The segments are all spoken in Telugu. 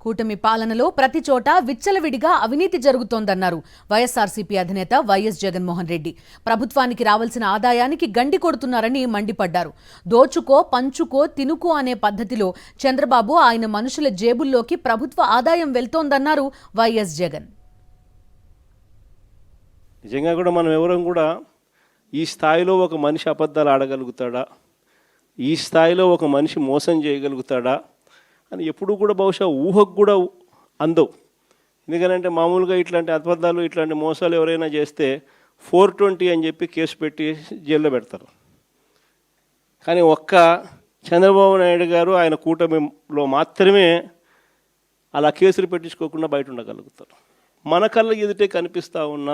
కూటమి పాలనలో ప్రతి చోట విచ్చలవిడిగా అవినీతి జరుగుతోందన్నారు వైఎస్ఆర్సీపీ అధినేత వైఎస్ జగన్మోహన్ రెడ్డి. ప్రభుత్వానికి రావాల్సిన ఆదాయానికి గండి కొడుతున్నారని మండిపడ్డారు. దోచుకో, పంచుకో, తినుకో అనే పద్ధతిలో చంద్రబాబు ఆయన మనుషుల జేబుల్లోకి ప్రభుత్వ ఆదాయం వెళ్తోందన్నారు వైఎస్ జగన్. నిజంగా కూడా మనం ఎవరం కూడా ఈ స్థాయిలో ఒక మనిషి అబద్ధాలు ఆడగలుగుతాడా, ఈ స్థాయిలో ఒక మనిషి మోసం చేయగలుగుతాడా అని ఎప్పుడు కూడా బహుశా ఊహకు కూడా అందవు. ఎందుకంటే మామూలుగా ఇట్లాంటి అబద్ధాలు, ఇట్లాంటి మోసాలు ఎవరైనా చేస్తే 420 అని చెప్పి కేసు పెట్టి జైల్లో పెడతారు. కానీ ఒక్క చంద్రబాబు నాయుడు గారు ఆయన కూటమిలో మాత్రమే అలా కేసులు పెట్టించుకోకుండా బయట ఉండగలుగుతారు. మన కళ్ళ ఎదుటే కనిపిస్తూ ఉన్న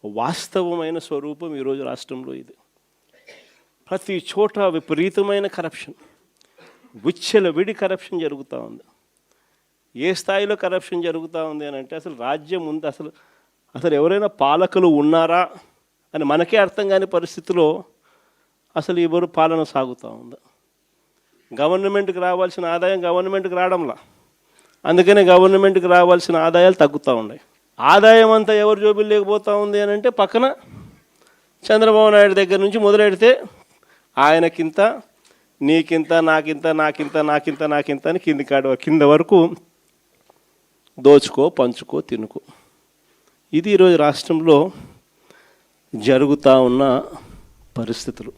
వాస్తవమైన స్వరూపం ఈరోజు రాష్ట్రంలో ఇది. ప్రతి చోట విపరీతమైన కరప్షన్, విచ్చలవిడి కరప్షన్ జరుగుతూ ఉంది. ఏ స్థాయిలో కరప్షన్ జరుగుతూ ఉంది అని అంటే అసలు రాజ్యం ఉంది, అసలు ఎవరైనా పాలకులు ఉన్నారా అని మనకే అర్థం కాని పరిస్థితిలో అసలు ఎవరు పాలన సాగుతూ ఉంది. గవర్నమెంట్కి రావాల్సిన ఆదాయం గవర్నమెంట్కి రావడంలా, అందుకనే గవర్నమెంట్కి రావాల్సిన ఆదాయాలు తగ్గుతూ ఉన్నాయి. ఆదాయం అంతా ఎవరు జోబులు లేకపోతూ ఉంది అని అంటే పక్కన చంద్రబాబు నాయుడు దగ్గర నుంచి మొదలెడితే ఆయనకింత, నీకింత, నాకింత, నాకింత, నాకింత, నాకింత అని కింద వరకు దోచుకో, పంచుకో, తినుకో. ఇది ఈరోజు రాష్ట్రంలో జరుగుతూ ఉన్న పరిస్థితులు.